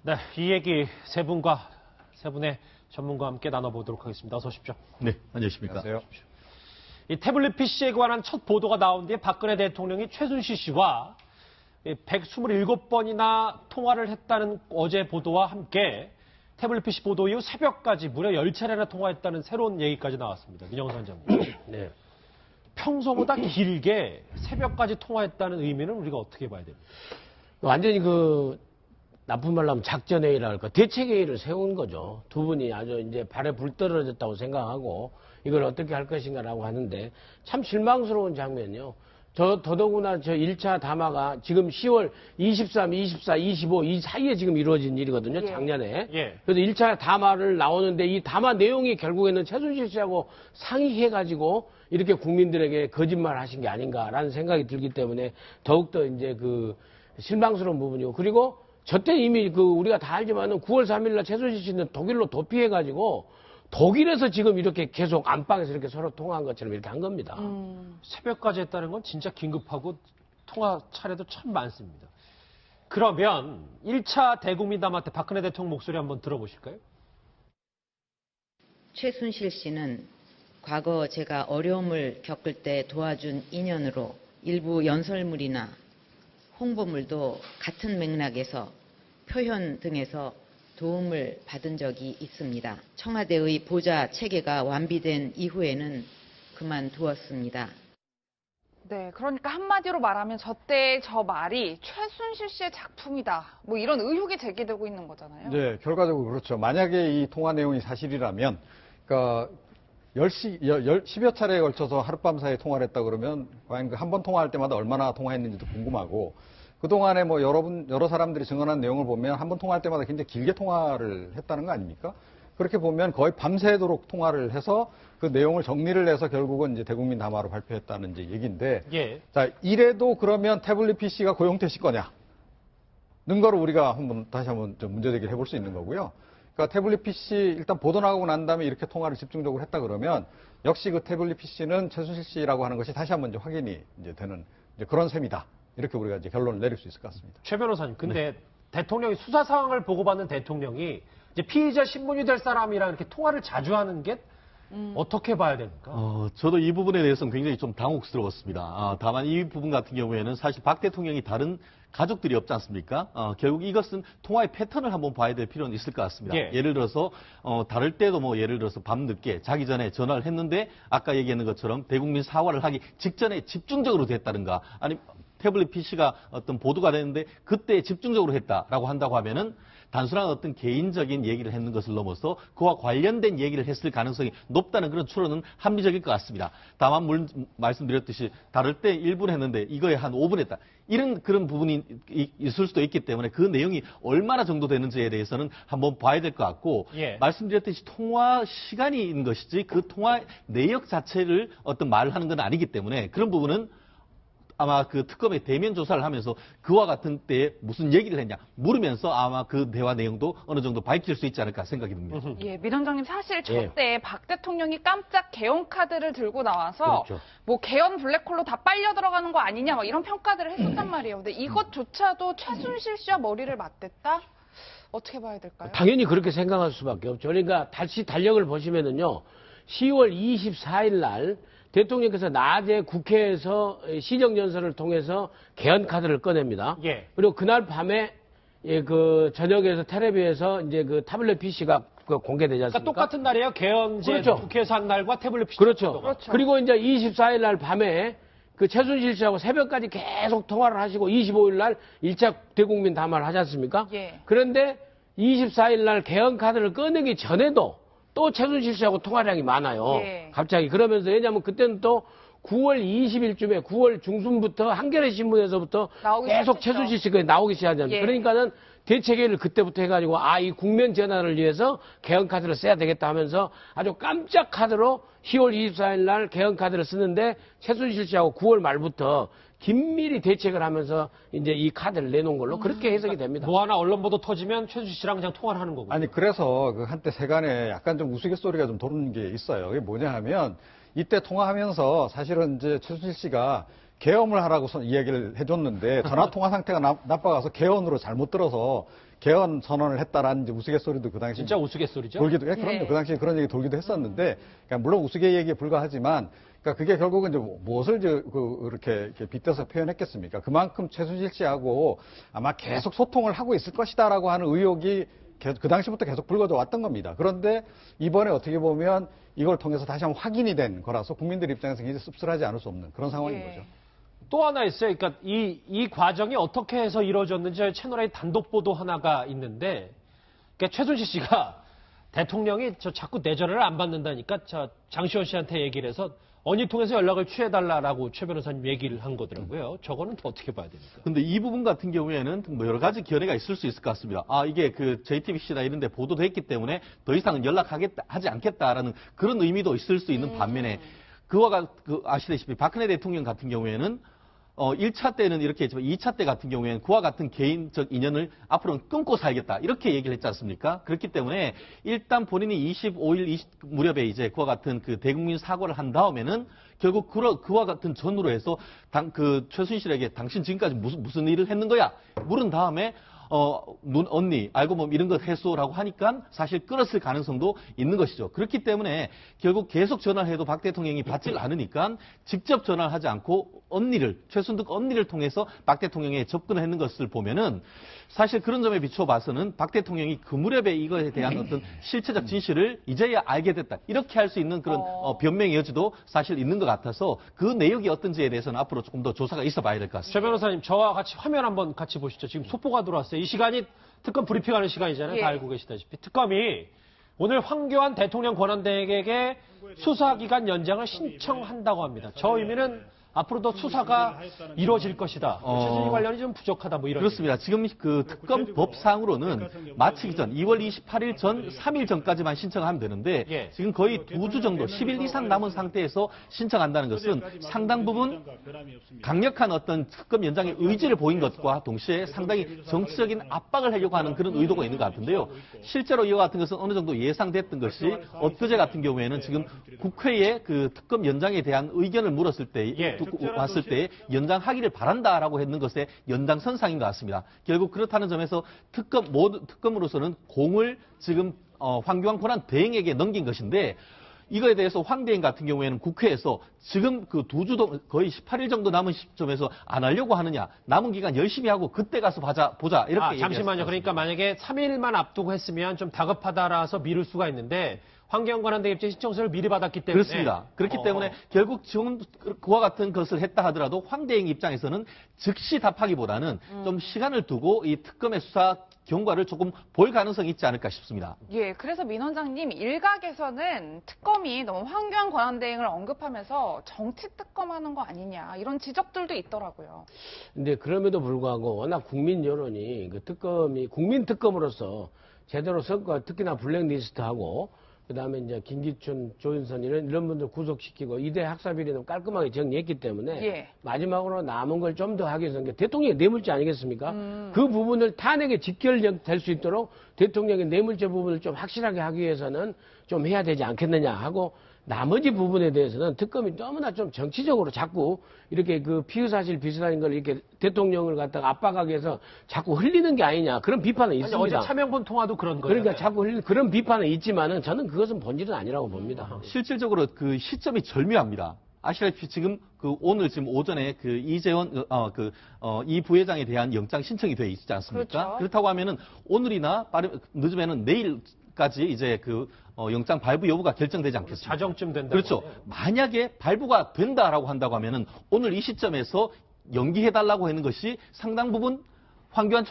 네, 이 얘기 세 분의 전문가와 함께 나눠보도록 하겠습니다. 어서 오십시오. 네, 안녕하십니까. 안녕하세요. 이 태블릿 PC에 관한 첫 보도가 나온 뒤에 박근혜 대통령이 최순실 씨와 127번이나 통화를 했다는 어제 보도와 함께 태블릿 PC 보도 이후 새벽까지 무려 10차례나 통화했다는 새로운 얘기까지 나왔습니다. 민영선 장님. 네. 평소보다 길게 새벽까지 통화했다는 의미는 우리가 어떻게 봐야 됩니까? 완전히 나쁜 말로 하면 작전회의라 할까, 대책회의를 세운 거죠. 두 분이 아주 이제 발에 불 떨어졌다고 생각하고 이걸 어떻게 할 것인가라고 하는데 참 실망스러운 장면이요. 더더구나 저 1차 담화가 지금 10월 23, 24, 25 이 사이에 지금 이루어진 일이거든요. 예. 작년에. 예. 그래서 1차 담화를 나오는데 이 담화 내용이 결국에는 최순실 씨하고 상의해가지고 이렇게 국민들에게 거짓말 하신 게 아닌가라는 생각이 들기 때문에 더욱더 이제 실망스러운 부분이고, 그리고 저때 이미 우리가 다 알지만은 9월 3일날 최순실 씨는 독일로 도피해가지고 독일에서 지금 이렇게 계속 안방에서 이렇게 서로 통화한 것처럼 이렇게 한 겁니다. 새벽까지 했다는 건 진짜 긴급하고 통화 차례도 참 많습니다. 그러면 1차 대국민담화 때 박근혜 대통령 목소리 한번 들어보실까요? 최순실 씨는 과거 제가 어려움을 겪을 때 도와준 인연으로 일부 연설물이나 홍보물도 같은 맥락에서 표현 등에서 도움을 받은 적이 있습니다. 청와대의 보좌 체계가 완비된 이후에는 그만두었습니다. 네, 그러니까 한마디로 말하면 저때 저 말이 최순실 씨의 작품이다. 뭐 이런 의혹이 제기되고 있는 거잖아요. 네, 결과적으로 그렇죠. 만약에 이 통화 내용이 사실이라면, 그러니까 10여 차례에 걸쳐서 하룻밤 사이에 통화를 했다 그러면 과연 한 번 통화할 때마다 얼마나 통화했는지도 궁금하고, 그동안에 뭐 여러 사람들이 증언한 내용을 보면 한 번 통화할 때마다 굉장히 길게 통화를 했다는 거 아닙니까? 그렇게 보면 거의 밤새도록 통화를 해서 그 내용을 정리를 해서 결국은 이제 대국민 담화로 발표했다는 이제 얘기인데, 예. 자, 이래도 그러면 태블릿 PC가 고용태 씨 거냐? 는 거를 우리가 다시 한번 좀 문제 제기를 해볼 수 있는 거고요. 그러니까 태블릿 PC 일단 보도 나가고 난 다음에 이렇게 통화를 집중적으로 했다 그러면 역시 그 태블릿 PC는 최순실 씨라고 하는 것이 다시 한번 이제 확인이 이제 되는 이제 그런 셈이다. 이렇게 우리가 이제 결론을 내릴 수 있을 것 같습니다. 최 변호사님, 근데 대통령이 수사 상황을 보고받는 대통령이 이제 피의자 신분이 될 사람이랑 이렇게 통화를 자주 하는 게 어떻게 봐야 됩니까? 저도 이 부분에 대해서는 굉장히 좀 당혹스러웠습니다. 다만 이 부분 같은 경우에는 사실 박 대통령이 다른 가족들이 없지 않습니까? 결국 이것은 통화의 패턴을 한번 봐야 될 필요는 있을 것 같습니다. 예. 예를 들어서 다를 때도 뭐 예를 들어서 밤늦게 자기 전에 전화를 했는데 아까 얘기했는 것처럼 대국민 사과를 하기 직전에 집중적으로 됐다든가, 아니 태블릿 PC가 어떤 보도가 됐는데 그때 집중적으로 했다라고 한다고 하면은 단순한 어떤 개인적인 얘기를 했는 것을 넘어서 그와 관련된 얘기를 했을 가능성이 높다는 그런 추론은 합리적일 것 같습니다. 다만 말씀드렸듯이 다를 때 1분 했는데 이거에 한 5분 했다. 이런 그런 부분이 있을 수도 있기 때문에 그 내용이 얼마나 정도 되는지에 대해서는 한번 봐야 될 것 같고, 예. 말씀드렸듯이 통화 시간이 있는 것이지 그 통화 내역 자체를 어떤 말을 하는 건 아니기 때문에 그런 부분은 아마 그 특검의 대면 조사를 하면서 그와 같은 때에 무슨 얘기를 했냐 물으면서 아마 그 대화 내용도 어느 정도 밝힐 수 있지 않을까 생각이 듭니다. 예, 민원장님 사실 예. 저때 박 대통령이 깜짝 개헌 카드를 들고 나와서 그렇죠. 뭐 개헌 블랙홀로 다 빨려 들어가는 거 아니냐 막 이런 평가들을 했었단 말이에요. 근데 이것조차도 최순실 씨와 머리를 맞댔다? 어떻게 봐야 될까요? 당연히 그렇게 생각할 수밖에 없죠. 그러니까 다시 달력을 보시면은요, 10월 24일 날 대통령께서 낮에 국회에서 시정연설을 통해서 개헌카드를 꺼냅니다. 예. 그리고 그날 밤에 저녁에서 텔레비에서 이제 타블렛 PC가 공개되지 그러니까 않습니까? 똑같은 날이에요. 개헌제 그렇죠. 국회에서 한 날과 태블릿 PC. 그렇죠. 그렇죠. 그리고 이제 24일 날 밤에 최순실 씨하고 새벽까지 계속 통화를 하시고 25일 날 1차 대국민 담화를 하지 않습니까? 예. 그런데 24일 날 개헌카드를 꺼내기 전에도 또 최순실 씨하고 통화량이 많아요. 예. 갑자기. 그러면서, 왜냐면 그때는 또 9월 20일쯤에 9월 중순부터 한겨레 신문에서부터 나오기 계속 시작했죠. 최순실 씨가 나오기 시작하잖아요. 예. 그러니까는 대책회의를 그때부터 해가지고 이 국면 전환을 위해서 개헌카드를 써야 되겠다 하면서 아주 깜짝 카드로 10월 24일 날 개헌카드를 쓰는데 최순실 씨하고 9월 말부터 긴밀히 대책을 하면서 이제 이 카드를 내놓은 걸로 그렇게 해석이 됩니다. 뭐 하나 언론 보도 터지면 최순실 씨랑 그냥 통화를 하는 거고. 아니, 그래서 그 한때 세간에 약간 좀 우스갯소리가 좀 도는 게 있어요. 그게 뭐냐 하면 이때 통화하면서 사실은 이제 최순실 씨가 계엄을 하라고 이야기를 해줬는데 전화 통화 상태가 나빠가서 개헌으로 잘못 들어서 개헌 선언을 했다라는 이제 우스갯소리도 그 당시 진짜 우스갯소리죠? 돌기도 그럼요. 예. 그 당시에 그런 얘기 돌기도 했었는데, 그러니까 물론 우스개 얘기에 불과하지만, 그러니까 그게 결국은 이제 무엇을 이렇게 빗대서 표현했겠습니까? 그만큼 최순실 씨하고 아마 계속 소통을 하고 있을 것이다라고 하는 의혹이 그 당시부터 계속 불거져 왔던 겁니다. 그런데 이번에 어떻게 보면 이걸 통해서 다시 한번 확인이 된 거라서 국민들 입장에서 굉장히 씁쓸하지 않을 수 없는 그런 상황인 예. 거죠. 또 하나 있어요. 그러니까 이 과정이 어떻게 해서 이루어졌는지 저희 채널에 단독 보도 하나가 있는데, 그러니까 최순실 씨가 대통령이 저 자꾸 내 전화를 안 받는다니까 저 장시호 씨한테 얘기를 해서 언니 통해서 연락을 취해달라고 최 변호사님 얘기를 한 거더라고요. 저거는 또 어떻게 봐야 됩니까? 근데 이 부분 같은 경우에는 뭐 여러 가지 견해가 있을 수 있을 것 같습니다. 아, 이게 그 JTBC나 이런 데 보도도 했기 때문에 더 이상은 하지 않겠다라는 그런 의미도 있을 수 있는 반면에 아시다시피 박근혜 대통령 같은 경우에는 1차 때는 이렇게 했지만 2차 때 같은 경우에는 그와 같은 개인적 인연을 앞으로는 끊고 살겠다. 이렇게 얘기를 했지 않습니까? 그렇기 때문에 일단 본인이 25일 무렵에 이제 그와 같은 그 대국민 사과를 한 다음에는 결국 그와 같은 전후로 해서 최순실에게 당신 지금까지 무슨 일을 했는 거야? 물은 다음에 언니, 알고 보면 이런 것 했소라고 하니까 사실 끌었을 가능성도 있는 것이죠. 그렇기 때문에 결국 계속 전화를 해도 박 대통령이 받질 않으니까 직접 전화를 하지 않고 최순득 언니를 통해서 박 대통령에 접근을 했는 것을 보면은 사실 그런 점에 비춰봐서는 박 대통령이 그 무렵에 이거에 대한 어떤 실체적 진실을 이제야 알게 됐다. 이렇게 할 수 있는 그런 변명의 여지도 사실 있는 것 같아서 그 내용이 어떤지에 대해서는 앞으로 조금 더 조사가 있어 봐야 될 것 같습니다. 최 변호사님, 저와 같이 화면 한번 같이 보시죠. 지금 속보가 들어왔어요. 이 시간이 특검 브리핑하는 시간이잖아요. 예. 다 알고 계시다시피. 특검이 오늘 황교안 대통령 권한대행에게 수사기간 연장을 신청한다고 합니다. 저 의미는 앞으로도 수사가 이루어질 것이다. 최순실 관련이 좀 부족하다. 뭐 이런. 그렇습니다. 지금 그 특검 법상으로는 마치기 전 2월 28일 전 3일 전까지만 신청하면 되는데 예. 지금 거의 2주 정도 10일 이상 남은 상태에서 신청한다는 것은 상당 부분 강력한 어떤 특검 연장의 의지를 보인 것과 동시에 상당히 정치적인 압박을 하려고 하는 그런 의도가 있는 것 같은데요. 실제로 이와 같은 것은 어느 정도 예상됐던 것이 엊그제 같은 경우에는 지금 국회에 그 특검 연장에 대한 의견을 물었을 때 왔을 때 연장하기를 바란다라고 했는 것의 연장선상인 것 같습니다. 결국 그렇다는 점에서 특검으로서는 공을 지금 황교안 권한 대행에게 넘긴 것인데 이거에 대해서 황 대행 같은 경우에는 국회에서 지금 그 2주 거의 18일 정도 남은 시점에서 안 하려고 하느냐, 남은 기간 열심히 하고 그때 가서 보자 이렇게 잠시만요. 그러니까 만약에 3일만 앞두고 했으면 좀 다급하다라서 미룰 수가 있는데 황교안 권한대행의 신청서를 미리 받았기 때문에 그렇습니다. 그렇기 때문에 결국 지금 그와 같은 것을 했다 하더라도 황 대행 입장에서는 즉시 답하기보다는 좀 시간을 두고 이 특검의 수사 경과를 조금 볼 가능성이 있지 않을까 싶습니다. 예, 그래서 민 원장님 일각에서는 특검이 너무 황교안 권한대행을 언급하면서 정치 특검하는 거 아니냐 이런 지적들도 있더라고요. 근데 그럼에도 불구하고 워낙 국민 여론이 그 특검이 국민 특검으로서 제대로 성과 특히나 블랙리스트하고 그다음에 이제 김기춘, 조윤선 이런 분들 구속시키고 이대 학사비리도 깔끔하게 정리했기 때문에 예. 마지막으로 남은 걸 좀 더 하기 위해서 대통령의 뇌물죄 아니겠습니까? 그 부분을 탄핵에 직결될 수 있도록 대통령의 뇌물죄 부분을 좀 확실하게 하기 위해서는 좀 해야 되지 않겠느냐 하고 나머지 부분에 대해서는 특검이 너무나 좀 정치적으로 자꾸 이렇게 그 피의사실 비슷한 걸 이렇게 대통령을 갖다가 압박하기 위해서 자꾸 흘리는 게 아니냐 그런 비판은 아니, 있습니다. 어제 차명본 통화도 그런 거예요. 그러니까 자꾸 그런 비판은 있지만은 저는 그것은 본질은 아니라고 봅니다. 실질적으로 그 시점이 절묘합니다. 아시다시피 지금 오늘 지금 오전에 그 이재원 이 부회장에 대한 영장 신청이 돼 있지 않습니까? 그렇죠. 그렇다고 하면은 오늘이나 늦으면은 내일까지 이제 영장 발부 여부가 결정되지 않겠습니까? 자정쯤 된다. 그렇죠. 만약에 발부가 된다라고 한다고 하면은 오늘 이 시점에서 연기해달라고 하는 것이 상당 부분 황교안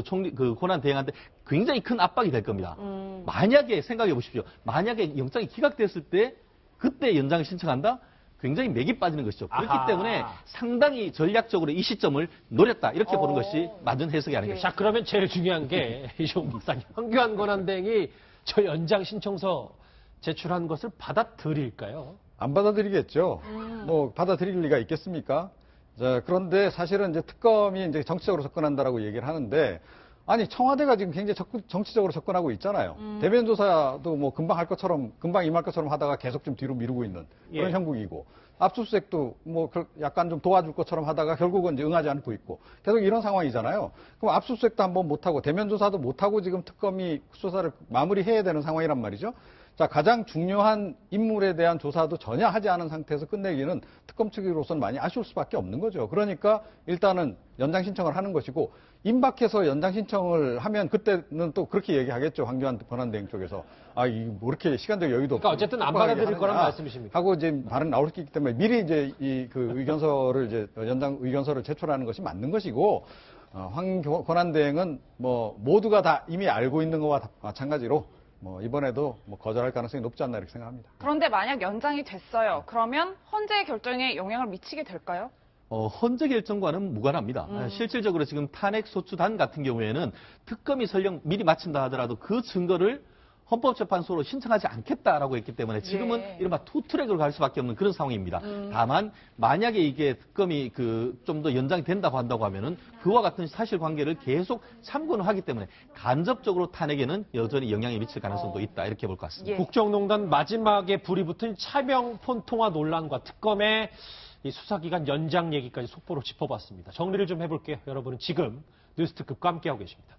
총리 권한 대행한테 굉장히 큰 압박이 될 겁니다. 만약에 생각해 보십시오. 만약에 영장이 기각됐을 때 그때 연장을 신청한다? 굉장히 맥이 빠지는 것이죠. 그렇기 아하. 때문에 상당히 전략적으로 이 시점을 노렸다. 이렇게 보는 것이 맞은 해석이 아닌가 싶습니다. 자, 그러면 제일 중요한 게 이종 박사님, 황교안 권한대행이 저 연장 신청서 제출한 것을 받아들일까요? 안 받아들이겠죠. 뭐 받아들일 리가 있겠습니까? 자, 그런데 사실은 이제 특검이 이제 정치적으로 접근한다라고 얘기를 하는데 아니 청와대가 지금 굉장히 정치적으로 접근하고 있잖아요. 대면 조사도 뭐 금방 할 것처럼 금방 임할 것처럼 하다가 계속 좀 뒤로 미루고 있는 그런 예. 형국이고 압수수색도 뭐 약간 좀 도와줄 것처럼 하다가 결국은 이제 응하지 않고 있고 계속 이런 상황이잖아요. 그럼 압수수색도 한번 못하고 대면 조사도 못하고 지금 특검이 수사를 마무리해야 되는 상황이란 말이죠. 자, 가장 중요한 인물에 대한 조사도 전혀 하지 않은 상태에서 끝내기는 특검 측으로서는 많이 아쉬울 수밖에 없는 거죠. 그러니까 일단은 연장 신청을 하는 것이고 임박해서 연장 신청을 하면 그때는 또 그렇게 얘기하겠죠. 황교안 권한대행 쪽에서 이거 뭐 이렇게 시간적 여유도 그러니까 없고 어쨌든 안 받아들일 거란 말씀이십니까? 하고 이제 발언 나올 수 있기 때문에 미리 이제 그 의견서를 이제 연장 의견서를 제출하는 것이 맞는 것이고 황 권한대행은 뭐 모두가 다 이미 알고 있는 것과 마찬가지로 뭐 이번에도 뭐 거절할 가능성이 높지 않나 이렇게 생각합니다. 그런데 만약 연장이 됐어요. 그러면 헌재 결정에 영향을 미치게 될까요? 헌재 결정과는 무관합니다. 실질적으로 지금 탄핵소추단 같은 경우에는 특검이 설령 미리 마친다 하더라도 그 증거를 헌법재판소로 신청하지 않겠다라고 했기 때문에 지금은 예. 이른바 투트랙으로 갈 수밖에 없는 그런 상황입니다. 다만 만약에 이게 특검이 좀 더 연장이 된다고 한다고 하면은 그와 같은 사실관계를 계속 참고는 하기 때문에 간접적으로 탄핵에는 여전히 영향이 미칠 가능성도 있다 이렇게 볼 것 같습니다. 예. 국정농단 마지막에 불이 붙은 차명 폰 통화 논란과 특검의 이 수사기간 연장 얘기까지 속보로 짚어봤습니다. 정리를 좀 해볼게요. 여러분은 지금 뉴스특급과 함께하고 계십니다.